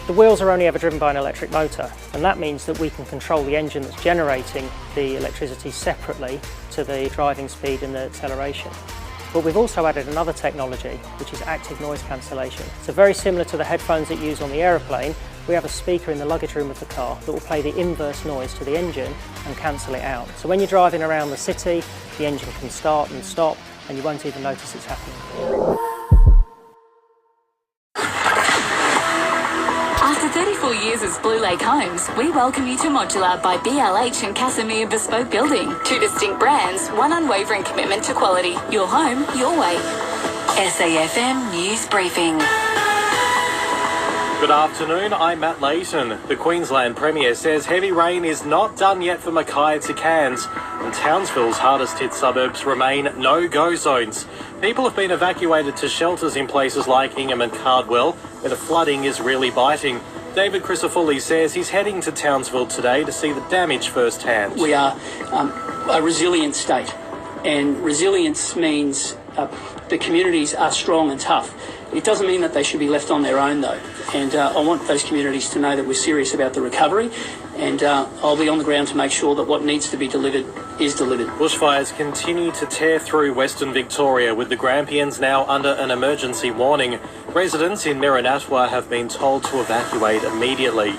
The wheels are only ever driven by an electric motor, and that means that we can control the engine that's generating the electricity separately to the driving speed and the acceleration. But we've also added another technology, which is active noise cancellation. So very similar to the headphones that you use on the aeroplane, we have a speaker in the luggage room of the car that will play the inverse noise to the engine and cancel it out. So when you're driving around the city, the engine can start and stop, and you won't even notice it's happening. After 34 years as Blue Lake Homes, we welcome you to Modular by BLH and Casimir Bespoke Building. Two distinct brands, one unwavering commitment to quality. Your home, your way. SAFM News Briefing. Good afternoon, I'm Matt Layton. The Queensland Premier says heavy rain is not done yet for Mackay to Cairns, and Townsville's hardest hit suburbs remain no-go zones. People have been evacuated to shelters in places like Ingham and Cardwell, where the flooding is really biting. David Crisafulli says he's heading to Townsville today to see the damage firsthand. We are a resilient state, and resilience means the communities are strong and tough. It doesn't mean that they should be left on their own, though. And I want those communities to know that we're serious about the recovery, and I'll be on the ground to make sure that what needs to be delivered is delivered. Bushfires continue to tear through Western Victoria, with the Grampians now under an emergency warning. Residents in Miranatwa have been told to evacuate immediately.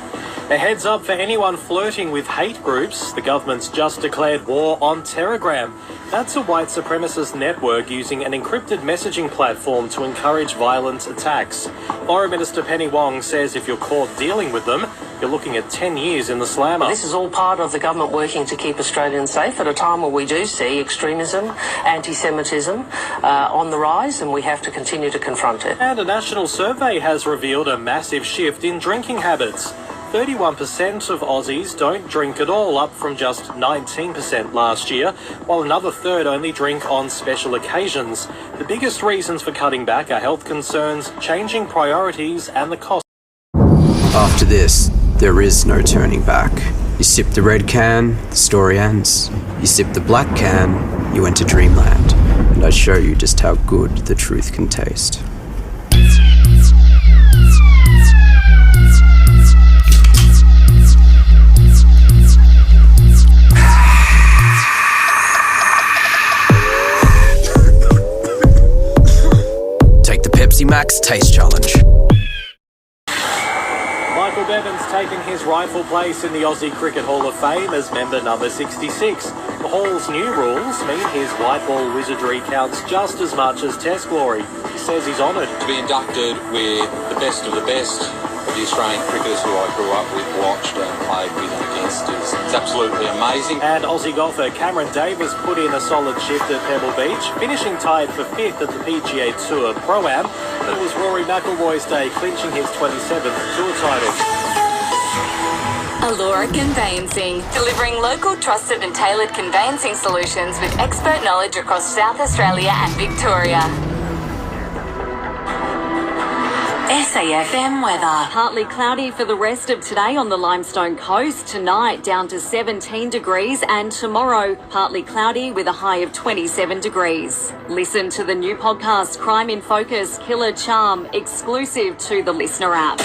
A heads up for anyone flirting with hate groups, the government's just declared war on Telegram. That's a white supremacist network using an encrypted messaging platform to encourage violent attacks. Foreign Minister Penny Wong says if you're caught dealing with them, you're looking at 10 years in the slammer. This is all part of the government working to keep Australians safe at a time where we do see extremism, anti-Semitism on the rise, and we have to continue to confront it. And a national survey has revealed a massive shift in drinking habits. 31% of Aussies don't drink at all, up from just 19% last year, while another third only drink on special occasions. The biggest reasons for cutting back are health concerns, changing priorities, and the cost. After this, there is no turning back. You sip the red can, the story ends. You sip the black can, you enter dreamland. And I show you just how good the truth can taste. Max Taste Challenge. Michael Bevan's taken his rightful place in the Aussie Cricket Hall of Fame as member number 66. The Hall's new rules mean his white ball wizardry counts just as much as Test glory. He says he's honoured to be inducted with the best of the Australian cricketers who I grew up with, watched and played with and against. It's absolutely amazing. And Aussie golfer Cameron Davis put in a solid shift at Pebble Beach, finishing tied for 5th at the PGA Tour Pro-Am. But it was Rory McIlroy's day, clinching his 27th Tour title. Allura Conveyancing, delivering local, trusted and tailored conveyancing solutions with expert knowledge across South Australia and Victoria. SAFM weather. Partly cloudy for the rest of today on the Limestone coast. Tonight down to 17 degrees, and tomorrow partly cloudy with a high of 27 degrees. Listen to the new podcast Crime in Focus Killer Charm, exclusive to the Listener app.